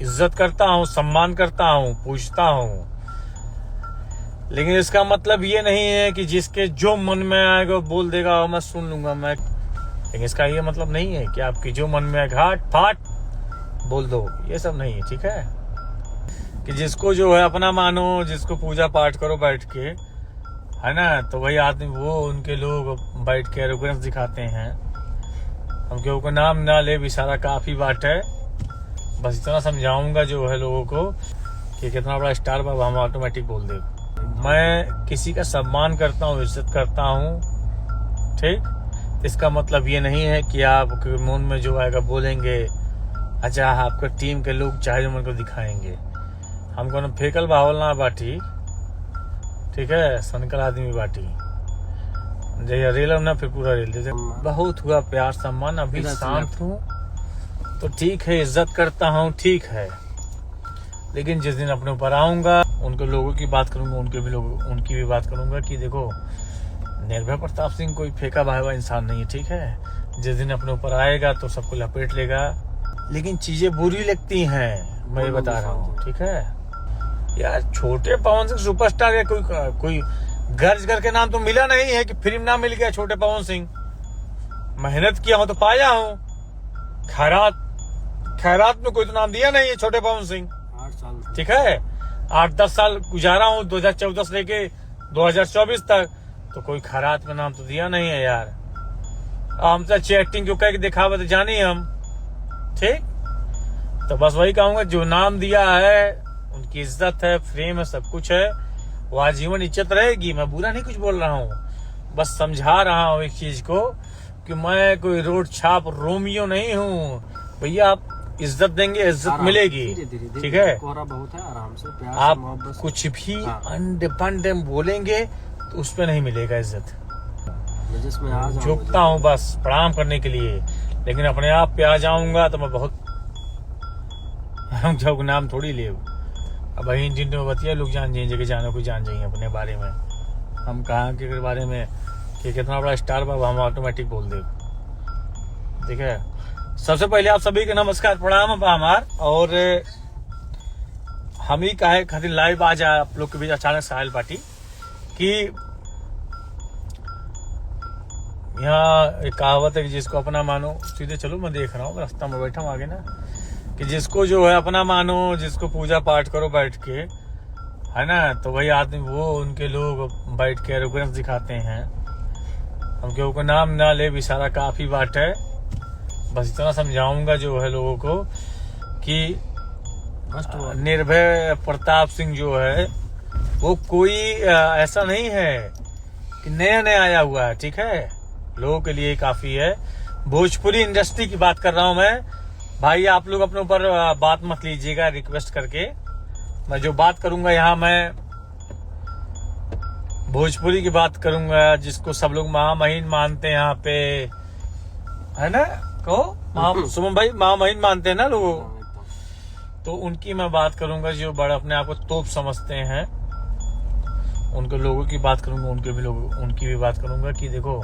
इज्जत करता हूँ, सम्मान करता हूँ, पूछता हूँ, लेकिन इसका मतलब ये नहीं है कि जिसके जो मन में आएगा बोल देगा मैं सुन लूंगा मैं। लेकिन इसका ये मतलब नहीं है कि आपकी जो मन में घाट फाट बोल दो, ये सब नहीं है। ठीक है कि जिसको जो है अपना मानो, जिसको पूजा पाठ करो बैठ के, है ना, तो वही आदमी वो उनके लोग बैठ के एरोगेंस दिखाते हैं। हम केहू को नाम ना ले भी सारा काफी बात है। बस इतना समझाऊंगा जो है लोगों को कि कितना बड़ा स्टार बाबा हम ऑटोमेटिक बोल दे। मैं किसी का सम्मान करता हूँ, इज्जत करता हूँ, ठीक। इसका मतलब ये नहीं है कि आप मन में जो आएगा बोलेंगे, अच्छा आपका टीम के लोग चाहे जो मन को दिखाएंगे। हमको न फेकल बावल ना बाटी, ठीक है, सनकल आदमी बाटी जैसे रेलम ना फिर पूरा रेल जैसे। बहुत हुआ प्यार सम्मान, अभी शांत हूँ तो ठीक है, इज्जत करता हूँ, ठीक है। लेकिन जिस दिन अपने ऊपर आऊंगा, उनके लोगों की बात करूंगा, उनकी भी बात करूंगा कि देखो निर्भय प्रताप सिंह कोई फेंका भावा इंसान नहीं है। ठीक है, जिस दिन अपने ऊपर आएगा तो सबको लपेट लेगा। लेकिन चीजें बुरी लगती हैं, मैं ये बता रहा हूँ। ठीक है यार, छोटे पवन सिंह सुपरस्टार है, कोई गर्ज करके नाम तो मिला नहीं है कि फिल्म नाम मिल गया छोटे पवन सिंह। मेहनत किया हूं तो पाया हूं। खैरात में कोई तो नाम दिया नहीं है छोटे पवन सिंह। 8 साल, ठीक है, 8-10 साल गुजारा हूँ 2014 से लेके 2024 तक, तो कोई खैरात में नाम तो दिया नहीं है यार। हमसे अच्छी एक्टिंग क्यों कह के दिखावा तो जानी हम, ठीक। तो बस वही कहूंगा, जो नाम दिया है उनकी इज्जत है, फ्रेम है, सब कुछ है, वो आजीवन इज्जत रहेगी। मैं बुरा नहीं कुछ बोल रहा हूँ, बस समझा रहा हूँ एक चीज को कि मैं कोई रोड छाप रोमियो नहीं हूँ भैया। आप इज्जत देंगे, इज्जत मिलेगी, ठीक है। बहुत है, आराम से प्यार से, आप कुछ भी अंडे बोलेंगे तो उस पर नहीं मिलेगा इज्जत। झुकता हूँ बस प्रणाम करने के लिए, लेकिन अपने आप पे आ जाऊंगा तो मैं बहुत जब नाम थोड़ी ले। अब वही जिन बतिया लोग जान जाइए, जगह जाने को जान जाइए अपने बारे में। हम कहाँ के बारे में कि कितना बड़ा स्टार बाबा हम ऑटोमेटिक बोल दे। ठीक है, सबसे पहले आप सभी के नमस्कार प्रणाम हमार। और हम ही काहे खातिर लाइव आज आप लोग के बीच अचानक से आयल पार्टी कि यहाँ एक कहावत है कि जिसको अपना मानो, सीधे चलो मैं देख रहा हूँ रास्ता में बैठा हूँ आगे ना, कि जिसको जो है अपना मानो, जिसको पूजा पाठ करो बैठ के, है ना, तो वही आदमी वो उनके लोग बैठ के एरोगेंस दिखाते हैं। हम केहू को नाम ना ले भी सारा काफी बात है। बस इतना समझाऊंगा जो है लोगों को कि निर्भय प्रताप सिंह जो है वो कोई ऐसा नहीं है कि नया नया आया हुआ है। ठीक है, लोगों के लिए काफी है। भोजपुरी इंडस्ट्री की बात कर रहा हूं मैं भाई, आप लोग अपने ऊपर बात मत लीजिएगा रिक्वेस्ट करके। मैं जो बात करूंगा यहाँ मैं भोजपुरी की बात करूंगा, जिसको सब लोग महामहिम मानते हैं यहाँ पे, है ना, कहो सुमन भाई महामहिम मानते हैं ना लोगों, तो उनकी मैं बात करूंगा जो बड़ा अपने आप को तोप समझते हैं। उनके लोगों की बात करूंगा, उनकी भी बात करूंगा कि देखो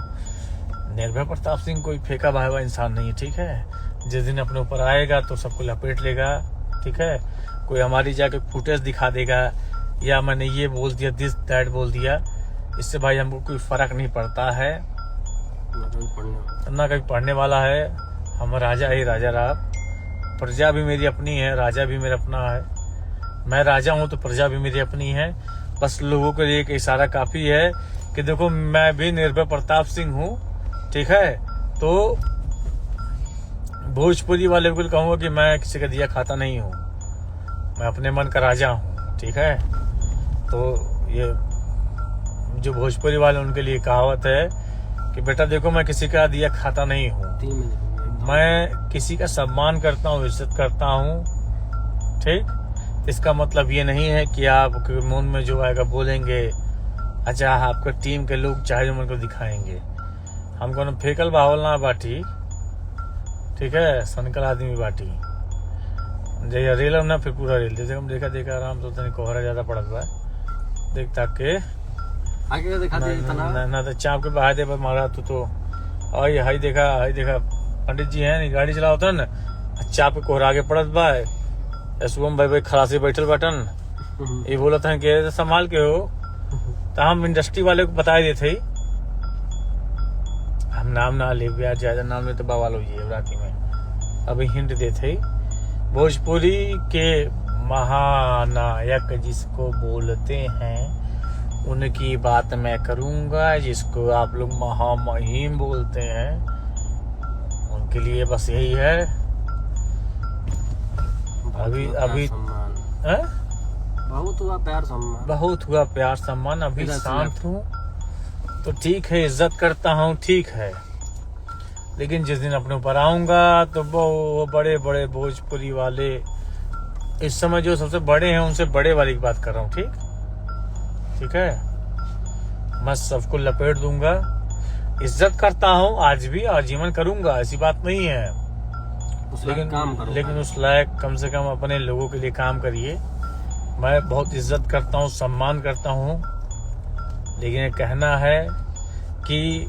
निर्भय प्रताप सिंह कोई फेंका भावा इंसान नहीं है। ठीक है, जिस दिन अपने ऊपर आएगा तो सबको लपेट लेगा। ठीक है, कोई हमारी जाके फुटेज दिखा देगा या मैंने ये बोल दिया, दिस दैट बोल दिया, इससे भाई हमको कोई फर्क नहीं पड़ता है, ना कहीं पढ़ने वाला है। हम राजा ही राजा रहा, प्रजा भी मेरी अपनी है, राजा भी मेरा अपना है। मैं राजा हूँ तो प्रजा भी मेरी अपनी है। बस लोगों के लिए एक इशारा काफी है कि देखो मैं भी निर्भय प्रताप सिंह हूँ। ठीक है, तो भोजपुरी वाले को कहूँगा कि मैं किसी का दिया खाता नहीं हूँ, मैं अपने मन का राजा हूँ। ठीक है, तो ये जो भोजपुरी वाले उनके लिए कहावत है कि बेटा देखो मैं किसी का दिया खाता नहीं हूँ, मैं किसी का सम्मान करता हूँ, इज्जत करता हूँ। ठीक, इसका मतलब ये नहीं है कि आप मन में जो आएगा बोलेंगे, अच्छा आपका टीम के लोग चाहे जो मन को दिखाएंगे। हमको न फेकल बावल ना बाटी, ठीक है, सनकल आदमी बाटी जैसे रेलम ना फिर पूरा रेल जैसे। हम देखा आराम से उतनी कोहरा ज्यादा पड़त बा, देख ताक के आगे दिखा दे इतना ना तो चाप के बहा दे मारा तो हाई देखा पंडित जी है नहीं गाड़ी चलाओ तो ना, चाप के कोहरा आगे पड़त बा, शुभम भाई खलासी बैठल बटन ये बोला था कि संभाल के हो, तो हम इंडस्ट्री वाले को बता देते ही, हम नाम ना ले यार, ज्यादा नाम ले तो बवाल हो जाए राती में। अभी हिंट देते ही, भोजपुरी के महानायक जिसको बोलते हैं उनकी बात मैं करूंगा, जिसको आप लोग महामहिम बोलते हैं उनके लिए बस यही है। अभी है? बहुत हुआ प्यार सम्मान, बहुत हुआ प्यार सम्मान। अभी शांत हूँ तो ठीक है, इज्जत करता हूँ ठीक है, लेकिन जिस दिन अपने ऊपर आऊंगा तो वो बड़े बड़े भोजपुरी वाले, इस समय जो सबसे बड़े हैं उनसे बड़े वाले की बात कर रहा हूँ। ठीक है, मैं सबको लपेट दूंगा। इज्जत करता हूँ आज भी, आजीवन करूंगा, ऐसी बात नहीं है, लेकिन उस लायक कम से कम अपने लोगों के लिए काम करिए। मैं बहुत इज्जत करता हूँ, सम्मान करता हूँ, लेकिन ये कहना है कि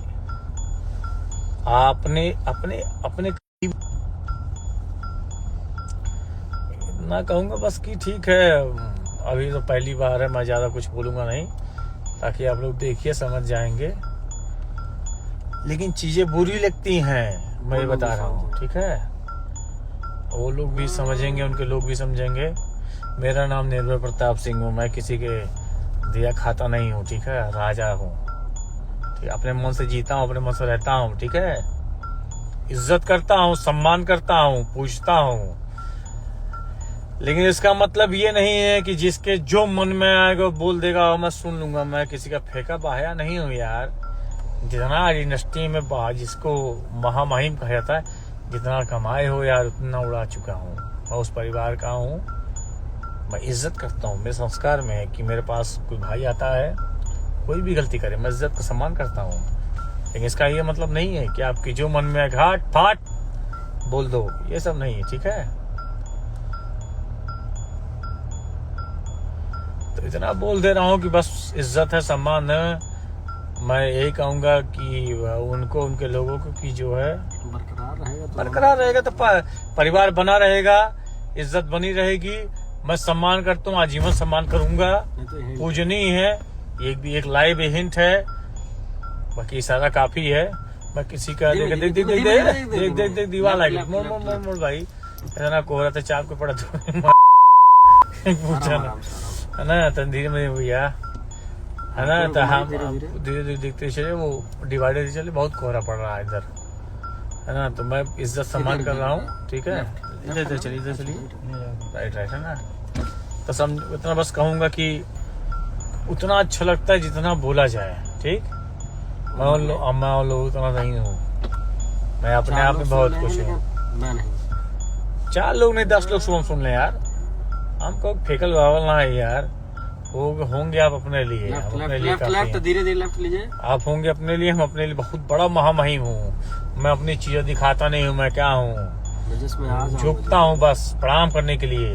आपने अपने अपने इतना कहूंगा बस कि ठीक है, अभी तो पहली बार है, मैं ज्यादा कुछ बोलूंगा नहीं, ताकि आप लोग देखिए समझ जाएंगे। लेकिन चीजें बुरी लगती हैं, मैं बता रहा हूँ। ठीक है, वो लोग भी समझेंगे, उनके लोग भी समझेंगे। मेरा नाम निर्भय प्रताप सिंह हूँ, मैं किसी के दिया खाता नहीं हूँ। ठीक है, राजा हूँ। ठीक, अपने मन से जीता हूँ, अपने मन से रहता हूँ। ठीक है, इज्जत करता हूँ, सम्मान करता हूँ, पूछता हूँ, लेकिन इसका मतलब ये नहीं है कि जिसके जो मन में आएगा बोल देगा मैं सुन लूंगा। मैं किसी का फेंका बहाया नहीं हूँ यार। जितना इंडस्ट्री में जिसको महामहिम कहा जाता है, जितना कमाए हो यार उतना उड़ा चुका हूँ। मैं उस परिवार का हूँ, मैं इज्जत करता हूँ। मेरे संस्कार में है कि मेरे पास कोई भाई आता है, कोई भी गलती करे मैं इज्जत का सम्मान करता हूँ, लेकिन इसका ये मतलब नहीं है कि आपकी जो मन में घाट फाट बोल दो, ये सब नहीं है। ठीक है, तो इतना बोल दे रहा हूँ कि बस इज्जत है, सम्मान है। मैं यही कहूंगा कि उनको, उनके लोगों को कि जो है बरकरार रहेगा तो परिवार बना रहेगा, इज्जत बनी रहेगी। मैं सम्मान करता हूँ, आजीवन सम्मान करूंगा, पूजनीय है। एक लाइव हिंट है, बाकी सारा काफी है। मैं किसी का देख दीवार लगी मोड़ भाई, इतना कोहरा तो चाप के पड़ा पूछा ना, है ना, तो धीरे में भैया, है ना, तो हम धीरे धीरे देखते चले, वो डिवाइडर चले, बहुत कोहरा पड़ रहा है इधर, है ना। तो मैं इज्जत सम्मान कर रहा हूँ। ठीक है, इधर चलिए, राइट है ना। तो इतना बस कहूंगा कि उतना अच्छा लगता है जितना बोला जाए। ठीक, मैं लोग उतना नहीं हूँ, मैं अपने आप में बहुत खुश हूँ। 4 लोग नहीं 10 लोग सुन ले यार, हमको फेकल वावल ना है यार। होंगे आप अपने लिए, अपने लिए धीरे लेफ्ट लीजिए, आप होंगे अपने लिए, हम अपने लिए बहुत बड़ा महामहिम हूँ। मैं अपनी चीजें दिखाता नहीं हूँ, मैं क्या हूँ, झुकता हूँ बस प्रणाम करने के लिए,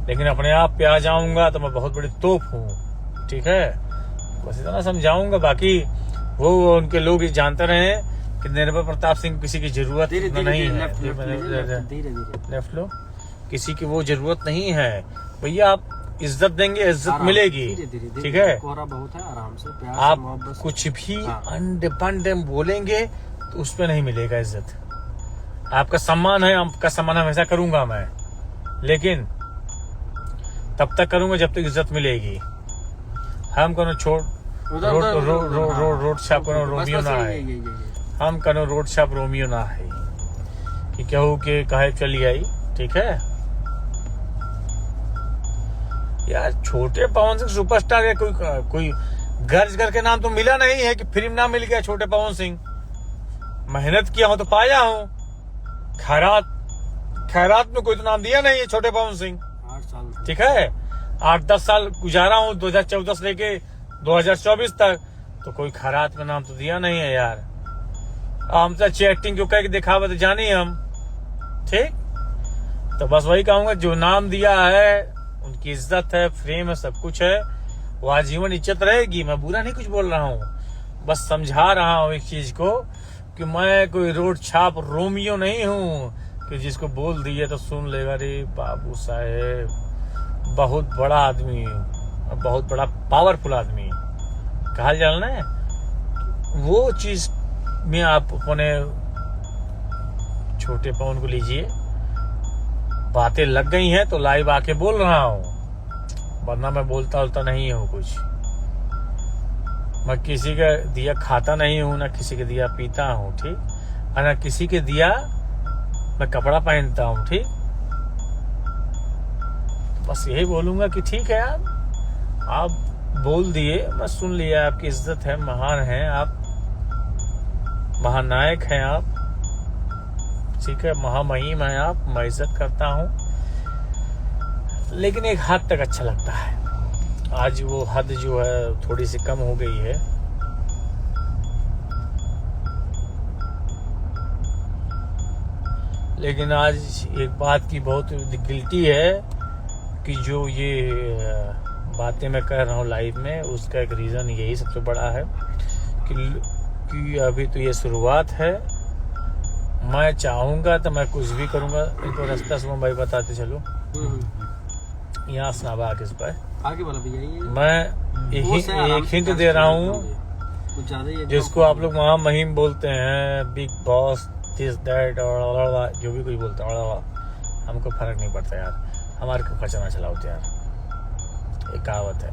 लेकिन अपने आप पे आ जाऊंगा तो मैं बहुत बड़ी तोप हूँ। ठीक है, बस इतना समझाऊंगा। बाकी वो उनके लोग जानते रहे कि निर्भय प्रताप सिंह किसी की जरूरत नहीं है। लेफ्ट लो, किसी की वो जरूरत नहीं है भैया। आप इज्जत देंगे, इज्जत मिलेगी। ठीक है, बहुत है, आराम से प्यार आप कुछ भी अनडिपेंडेंट बोलेंगे तो उस पर नहीं मिलेगा इज्जत। आपका सम्मान है, आपका सम्मान हमेशा करूंगा मैं, लेकिन तब तक करूंगा जब तक इज्जत मिलेगी। हम कनो छोड़ रोड छाप कनो रोमियो ना है, हम कनो रोड छाप रोमियो ना है कि कहूँ के कहे चली आई। ठीक है यार, छोटे पवन सिंह सुपरस्टार है, कोई गर्ज करके नाम तो मिला नहीं है कि फ्री में नाम मिल गया। छोटे पवन सिंह मेहनत किया हो तो पाया हूँ। खैरात में कोई तो नाम दिया नहीं है छोटे पवन सिंह। 8 साल, ठीक है, 8-10 साल गुजारा हूँ 2014 से लेके 2024 तक, तो कोई खैरात में नाम तो दिया नहीं है यार। हमसे अच्छी एक्टिंग क्यों कह के दिखावा तो जानी हम। ठीक, तो बस वही कहूंगा, जो नाम दिया है उनकी इज्जत है, फ्रेम है, सब कुछ है, वो आजीवन इज्जत रहेगी। मैं बुरा नहीं कुछ बोल रहा हूँ, बस समझा रहा हूँ एक चीज को कि मैं कोई रोड छाप रोमियो नहीं हूँ कि जिसको बोल दिए तो सुन लेगा। रे बाबू साहेब बहुत बड़ा आदमी, बहुत बड़ा पावरफुल आदमी कहा जाना है। वो चीज में आप अपने छोटे पवन को लीजिए। बातें लग गई हैं तो लाइव आके बोल रहा हूँ, वरना मैं बोलता नहीं हूँ कुछ। मैं किसी का दिया खाता नहीं हूँ, ना किसी के दिया पीता हूँ, ठीक, और ना किसी के दिया मैं कपड़ा पहनता हूँ, ठीक। बस यही बोलूंगा कि ठीक है यार, आप बोल दिए, मैं सुन लिया, आपकी इज्जत है, महान हैं आप, महानायक हैं आप, ठीक है, महामहिम हैं आप, मैं इज्जत करता हूँ। लेकिन एक हद तक अच्छा लगता है। आज वो हद जो है थोड़ी सी कम हो गई है। लेकिन आज एक बात की बहुत गिल्टी है कि जो ये बातें मैं कर रहा हूँ लाइव में, उसका एक रीज़न यही सबसे बड़ा है कि अभी तो ये शुरुआत है। मैं चाहूँगा तो मैं कुछ भी करूँगा। इनको रास्ता सुबह भाई बताते चलो, यहाँ सुनावा आगे इस पर आगे बोला भैया। ये मैं एक हिंट दे रहा हूँ, कुछ ज्यादा ही जिसको आप लोग महामहिम बोलते हैं, बिग बॉस, दिस दैट और जो भी कुछ बोलते हैं, हमको फर्क नहीं पड़ता यार, हमारे को खर्चा ना चलाओ यार। एक कहावत है,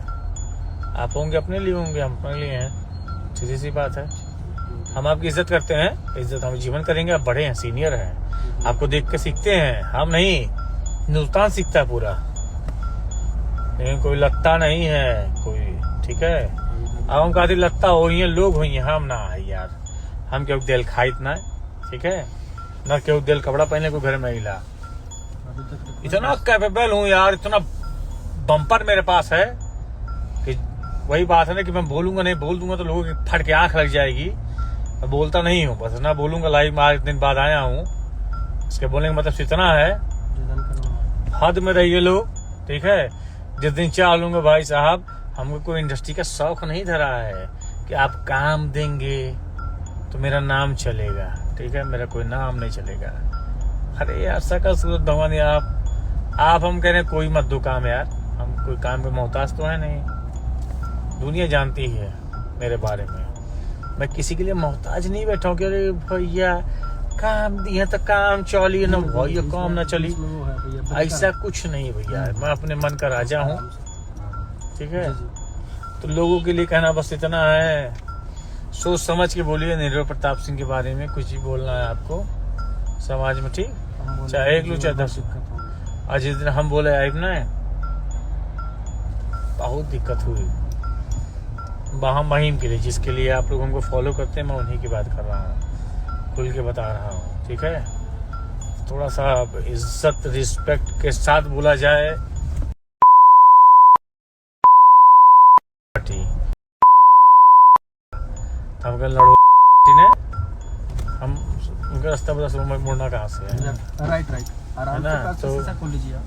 आप होंगे अपने लिए, होंगे हम अपने लिए हैं, सीधी सी बात है। हम आपकी इज्जत करते हैं, इज्जत हम जीवन करेंगे। आप बड़े हैं, सीनियर हैं, आपको देख के सीखते हैं, हम नहीं, हिंदुस्तान सीखता है पूरा। लेकिन कोई लगता नहीं है कोई, ठीक है। अब हम कहते लगता हो ही है, लोग हुई हैं, हम ना है यार। हम क्यों दिल खाई इतना है, ठीक है ना, क्यों दिल कपड़ा पहने को घर में हिला। इतना कैपेबल हूँ यार, इतना बम्पर मेरे पास है कि वही बात है ना कि मैं बोलूंगा नहीं, बोल दूंगा तो लोगों की फट के आंख लग जाएगी। मैं बोलता नहीं हूँ, बस ना बोलूंगा। लाइव में 8 दिन बाद आया हूँ, इसके बोलने का मतलब इतना है, हद में रहिए लोग, ठीक है। जिस दिन चाह लूंगा भाई साहब, हमको कोई इंडस्ट्री का शौक नहीं धरा है कि आप काम देंगे तो मेरा नाम चलेगा, ठीक है, मेरा कोई नाम नहीं चलेगा। अरे यार सकल सूरत भगवान, आप हम कह रहे हैं कोई मत दो काम यार, हम कोई काम के मोहताज तो है नहीं। दुनिया जानती है मेरे बारे में, मैं किसी के लिए मोहताज नहीं बैठा हूँ कि अरे भैया काम दिया तो काम चली ना भैया, काम ना चली, ऐसा कुछ नहीं भैया। मैं अपने मन का राजा हूँ, ठीक है। तो लोगों के लिए कहना बस इतना है, सोच समझ के बोलिए। नीरव प्रताप सिंह के बारे में कुछ भी बोलना है आपको समाज में, ठीक, चाहे 1 लो चाहे 10। आज जिस दिन हम बोले आइब ना, बहुत दिक्कत हुई महामहिम के लिए, जिसके लिए आप लोग हमको फॉलो करते हैं। मैं उन्हीं की बात कर रहा हूँ, खुल के बता रहा हूँ, ठीक है। थोड़ा सा इज्जत रिस्पेक्ट के साथ बोला जाए। हम कल लड़ो ने, हम उनका रास्ता बता सुबह मुड़ना कहाँ से है, राइट आराम से तो खोल लीजिए आप,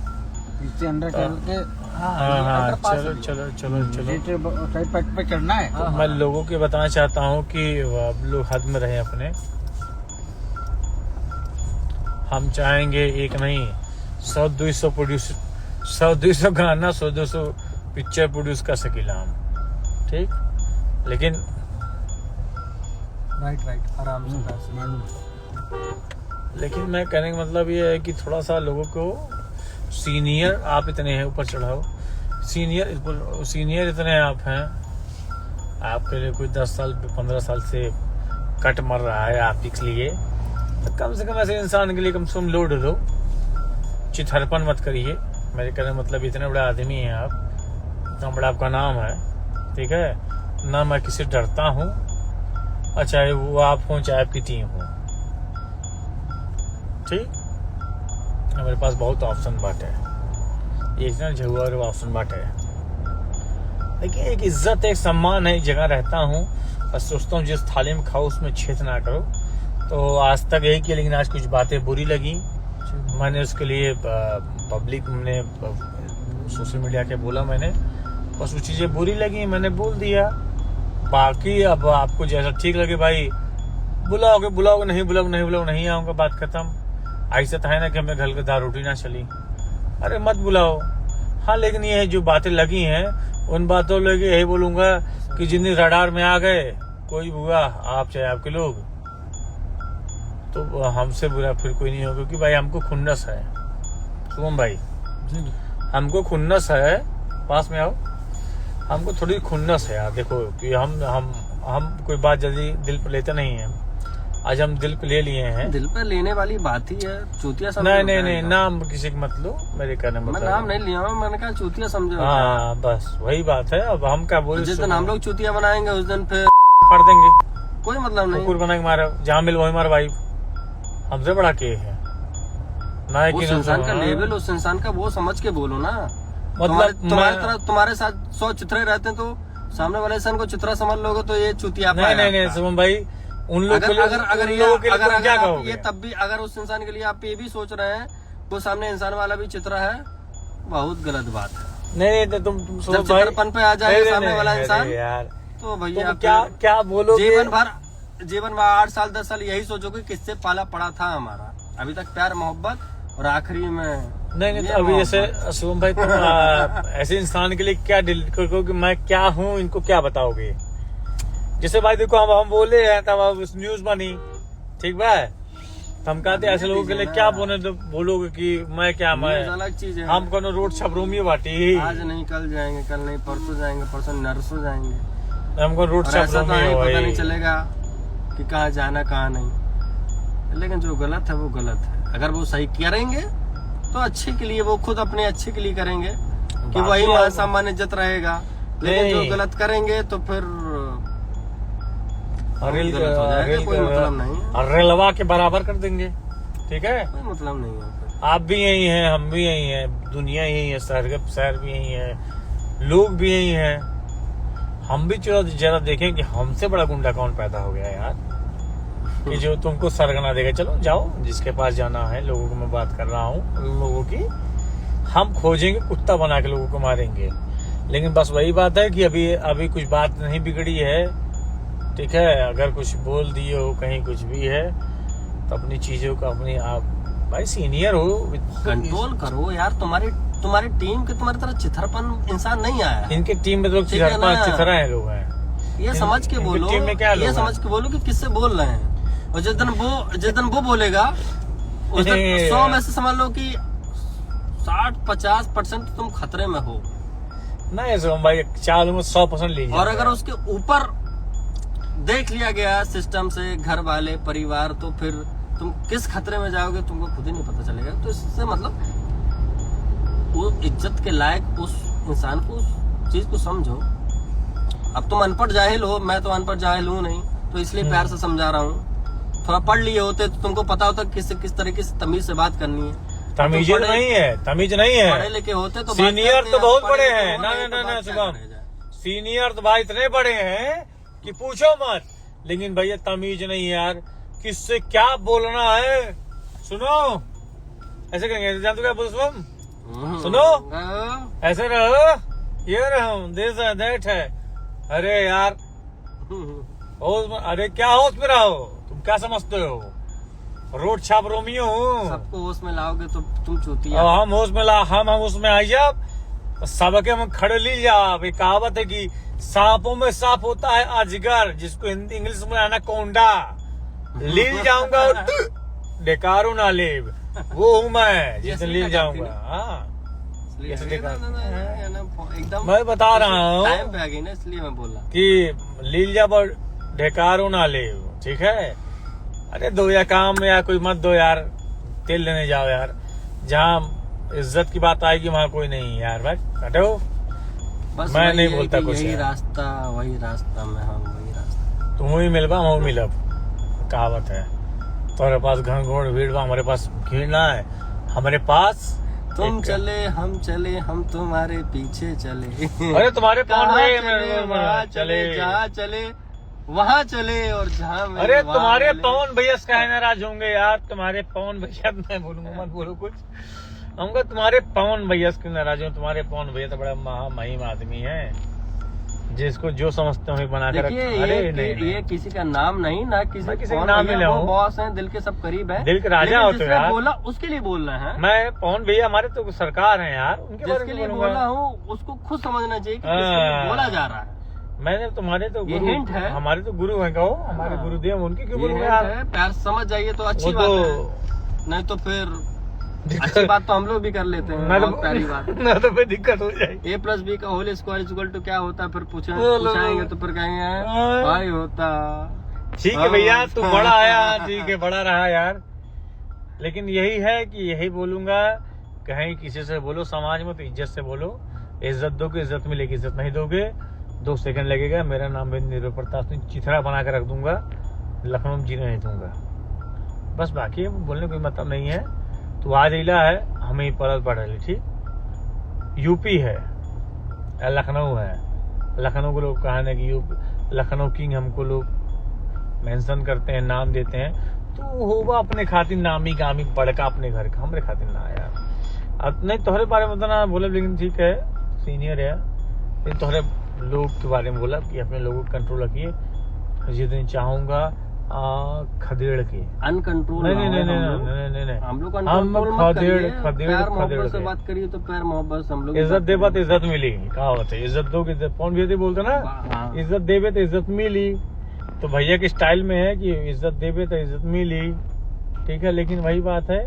पीछे अंदर चल के। हाँ चलो साइड पे चढ़ना है। तो मैं लोगों के बताना चाहता हूँ कि आप लोग हद में रहें अपने। हम चाहेंगे एक नहीं 100-200 प्रोड्यूस, 100-200 गाना, 100-200 पिक्चर प्रोड्यूस कर सकेला हम, ठीक। लेकिन राइट आराम से। लेकिन मैं कहने का मतलब ये है कि थोड़ा सा लोगों को, सीनियर आप इतने हैं, ऊपर चढ़ाओ, सीनियर इतने आप हैं, आपके लिए कोई 10 साल 15 साल से कट मर रहा है आप लिए, तो कम से कम ऐसे इंसान के लिए कम से कम लोड दो, चिथरपन मत करिए। मेरे कहने मतलब इतने बड़े आदमी हैं आप, इतना बड़ा आपका नाम है, ठीक है ना। मैं किसी डरता हूँ, और चाहे वो आप हो चाहे आपकी टीम हो, ठीक। मेरे पास बहुत ऑप्शन बाटे है, एक ना झुआ और ऑप्शन बाटे है। लेकिन एक इज्जत, एक सम्मान है, एक जगह रहता हूँ, बस सोचता हूँ जिस थाली में खाओ उसमें छेद ना करो। तो आज तक यही किया, लेकिन आज कुछ बातें बुरी लगी, मैंने उसके लिए पब्लिक में सोशल मीडिया के बोला, मैंने बस वो चीज़ें बुरी लगी, मैंने बोल दिया। बाकी अब आपको जैसा ठीक लगे भाई, बुलाओगे नहीं आऊँगा, बात खत्म। ऐसा तो है ना कि हमें घर के दाल रोटी ना चली, अरे मत बुलाओ। हाँ लेकिन ये जो बातें लगी हैं उन बातों लगे यही बोलूंगा कि जितनी रडार में आ गए, कोई हुआ आप चाहे आपके लोग, तो हमसे बुरा फिर कोई नहीं हो, क्योंकि भाई हमको खुन्नस है शुभम भाई, हमको खुन्नस है। पास में आओ, हमको थोड़ी खुन्नस है यार। देखो कि हम कोई बात जल्दी दिल पे लेते नहीं है, आज हम दिल पे ले लिए हैं। दिल पे लेने वाली बात ही है, चूतिया समझो। नहीं नाम किसी का मत लो, मेरे कहने मैं नाम नहीं लिया हूँ, मैंने कहा चूतिया समझो। हाँ बस वही बात है। अब हम क्या बोले, जिस दिन हम लोग चूतिया बनाएंगे उस दिन फिर फाड़ देंगे, कोई मतलब नहीं। कुकुर बनाएंगे मारा, जहाँ मिल वही मार भाई, हमसे बड़ा के है ना। उस इंसान का लेवल, उस इंसान का वो समझ के बोलो ना। मतलब तुम्हारे साथ 100 चित्रे रहते हैं तो सामने वाले इंसान को चित्रा समझ लोगे तो ये चूतिया। नहीं शुभम भाई, उन लोग अगर क्या कहोगे? ये तब भी अगर उस इंसान के लिए आप ये भी सोच रहे हैं वो सामने इंसान वाला भी चित्रा है, बहुत गलत बात है। नहीं तो तुम जब चित्रपन पे आ जाए सामने वाला इंसान यार, तो भैया क्या बोलोगे? जीवन भर 8 साल 10 साल यही सोचोगे किससे पाला पड़ा था हमारा, अभी तक प्यार मोहब्बत, और आखिरी में नहीं तो अभी जैसे शुभम भाई तुम ऐसे इंसान के लिए क्या डिलीट करोगे कि मैं क्या हूँ, इनको क्या बताओगे? जैसे भाई देखो हम बोले हैं तब अब न्यूज बनी, ठीक भाई, हम कहते ऐसे लोगों के लिए क्या बोलोगे कि मैं क्या, मैं अलग चीज है। हम कोनो रोड छपरोमी बाटी, आज नहीं कल जाएंगे, कल नहीं परसों जाएंगे, परसों नरसों जाएंगे, हमको रोड छपरोमी पता नहीं चलेगा कि कहाँ जाना कहाँ नहीं। लेकिन जो गलत है वो गलत है, अगर वो सही करेंगे तो अच्छे के लिए, वो खुद अपने अच्छे के लिए करेंगे कि वही मान सम्मान इज्जत रहेगा। लेकिन जो गलत करेंगे तो फिर रेलवा के बराबर कर देंगे, ठीक है, कोई मतलब नहीं है। आप भी यही हैं, हम भी यही हैं, दुनिया यही है, शहर भी यही है, लोग भी यही हैं। हम भी जरा देखें कि हमसे बड़ा गुंडा कौन पैदा हो गया यार, कि जो तुमको सरगना देगा। चलो जाओ, जिसके पास जाना है, लोगों को मैं बात कर रहा हूँ, उन लोगों की हम खोजेंगे, कुत्ता बना के लोगों को मारेंगे। लेकिन बस वही बात है कि अभी कुछ बात नहीं बिगड़ी है, ठीक है। अगर कुछ बोल दिए हो कहीं कुछ भी है तो अपनी चीजों का अपनी आप भाई सीनियर हो, कंट्रोल करो यार। तुम्हारी टीम के तुम्हारी तरह चिथरपन इंसान नहीं आया। इनके टीम में लोग चिथरा है लोग हैं, ये समझ के बोलो, टीम में क्या ये समझ के बोलो कि किससे बोल रहे हैं। और जिस दिन वो बोलेगा उस दिन 100 में से समझ लो कि 60-50% तुम खतरे में हो। नहीं शुभम भाई, चालू में 100% लीजिए। और अगर उसके ऊपर देख लिया गया सिस्टम से, घर वाले, परिवार, तो फिर तुम किस खतरे में जाओगे तुमको खुद ही नहीं पता चलेगा। तो इससे मतलब वो इज्जत के लायक उस इंसान को, उस चीज को समझो। अब तुम अनपढ़ जाहिल हो, मैं तो अनपढ़ जाहिल हूँ नहीं, तो इसलिए प्यार से समझा रहा हूँ। थोड़ा पढ़ लिए होते तो तुमको पता होता किस तरीके से तमीज से बात करनी है। तमीज नहीं है, पढ़े लिखे होते तो सीनियर तो बहुत बड़े हैं। ना शुभम, सीनियर तो भाई इतने बड़े हैं कि पूछो मत। लेकिन भैया तमीज नहीं है यार, किससे क्या बोलना है। सुनो, ऐसे करेंगे, जानते क्या बोल शुभम, सुनो ऐसे रहो, ये रहो, देश है। अरे यार होश में, अरे क्या होश में रहो, तुम क्या समझते हो, रोड छाप रोमियो हूँ। सबको होश में लाओगे तो तुम चूतिया। हम होश में हम उसमें आई जाब, सबके हम खड़े ली जाब। एक कहावत है कि सांपों में सांप होता है अजगर, जिसको हिंदी इंग्लिश में एनाकोंडा। लील जाऊंगा और डेकारो ना लेब, वो हूँ मैं जिसने लील जाऊंगा। हाँ एकदम मैं बता रहा हूँ टाइम पे आ गई ना, इसलिए मैं बोला कि लील जाब और ढेकारो ना लेब, ठीक है। अरे दो या काम या कोई मत दो यार, तेल लेने जाओ यार। जहाँ इज्जत की बात आएगी वहाँ कोई नहीं यार, भाई हटो। बस मैं नहीं बोलता कुछ। यही रास्ता, वही रास्ता में हम, वही रास्ता। तुम ही मिलबा हम मिलब, कहावत है। तुम्हारे पास घनघोर भीड़ बा, हमारे पास भीड़ ना है। हमारे पास तुम चले हम चले, हम तुम्हारे पीछे चले। अरे तुम्हारे वहाँ चले, जहाँ चले वहाँ चले, और जहाँ अरे तुम्हारे पवन भैया क्या नाराज होंगे यार, तुम्हारे पवन भैया, मैं बोलूंगा मत बोलो कुछ, हमको तुम्हारे पवन भैया के नाराज हो। तुम्हारे पवन भैया तो बड़ा महामहिम आदमी है, जिसको जो समझते हो बना कर देखिए अरे ये नहीं ये किसी का नाम नहीं ना किसी मैं किसी कौन का नाम भैया, नहीं ले वो रहा हूँ। बॉस हैं, दिल के सब करीब हैं, दिल के राजा लेकिन होते हो जिसने यार। बोला उसके लिए बोल रहे हैं, मैं पवन भैया हमारे तो सरकार है यार, उनके बारे जिसके में लिए बोलूंगा। बोला हूँ उसको खुद समझना चाहिए कि किसके लिए बोला जा रहा है। मैंने तुम्हारे तो ये गुरु hint है। हमारे तो गुरु हैं, कहो हमारे हाँ। गुरुदेव, उनकी क्यों ये बोलूंगा hint यार? है, प्यार से समझ जाइए तो अच्छी वो बात तो है, नहीं तो फिर अच्छी बात तो हम लोग भी कर लेते हैं, ना तो बहुत प्यारी बात। ना तो फिर दिक्कत हो जाएगी। a+b का होल स्क्वायर इक्वल टू क्या होता है, फिर बोलो। पूछाएंगे तो फिर कहेंगे हाँ। भाई होता। ठीक है भैया, तू बड़ा आया, ठीक है बड़ा रहा यार, लेकिन यही है कि यही बोलूंगा, कहीं किसी से बोलो समाज में तो इज्जत से बोलो, इज्जत दोगे इज्जत मिलेगी, इज्जत नहीं दोगे 2 सेकंड लगेगा, मेरा नाम भी निर्भय प्रताप सिंह चिथड़ा बना के रख दूंगा, लखनऊ में जीने नहीं दूंगा, बस बाकी बोलने कोई मतलब नहीं है। तो आज इला है हमें ही परल पड़ रही, ठीक यूपी है लखनऊ है, लखनऊ को लोग कहा ना कि लखनऊ किंग हमको लोग मेंशन करते हैं, नाम देते हैं, तो होगा अपने खातिर नामी गामी बड़का अपने घर का, हमरे खातिर ना यार। अब नहीं तोहरे बारे में बताना बोले, लेकिन ठीक है सीनियर है, लेकिन तोहरे लोग के बारे में बोला कि अपने लोगों को कंट्रोल रखिए, जिस दिन चाहूंगा खदेड़ के अनकंट्रोल नहीं नहीं नहीं नहीं नहीं हम लोग हम खदेड़ मोहब्बत से के बात करिए तो प्यार मोहब्बत से हम लोग इज्जत देबा तो इज्जत मिली, कहावत है इज्जत दो इज्जत, कौन भी बोलते ना, हाँ। इज्जत देवे तो इज्जत मिली, तो भैया के स्टाइल में है कि इज्जत देवे तो इज्जत मिली, ठीक है, लेकिन वही बात है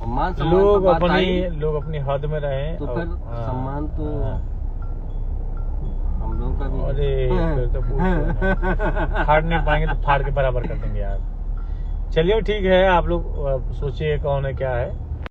मान सम्मान लोग पर बात आई, लोग अपनी हद में रहे तो फिर सम्मान तो हम लोगों का भी अरे फिर तो फाड़ नहीं पाएंगे तो फाड़ के बराबर कर देंगे यार। चलिए ठीक है, आप लोग सोचिए कौन है क्या है।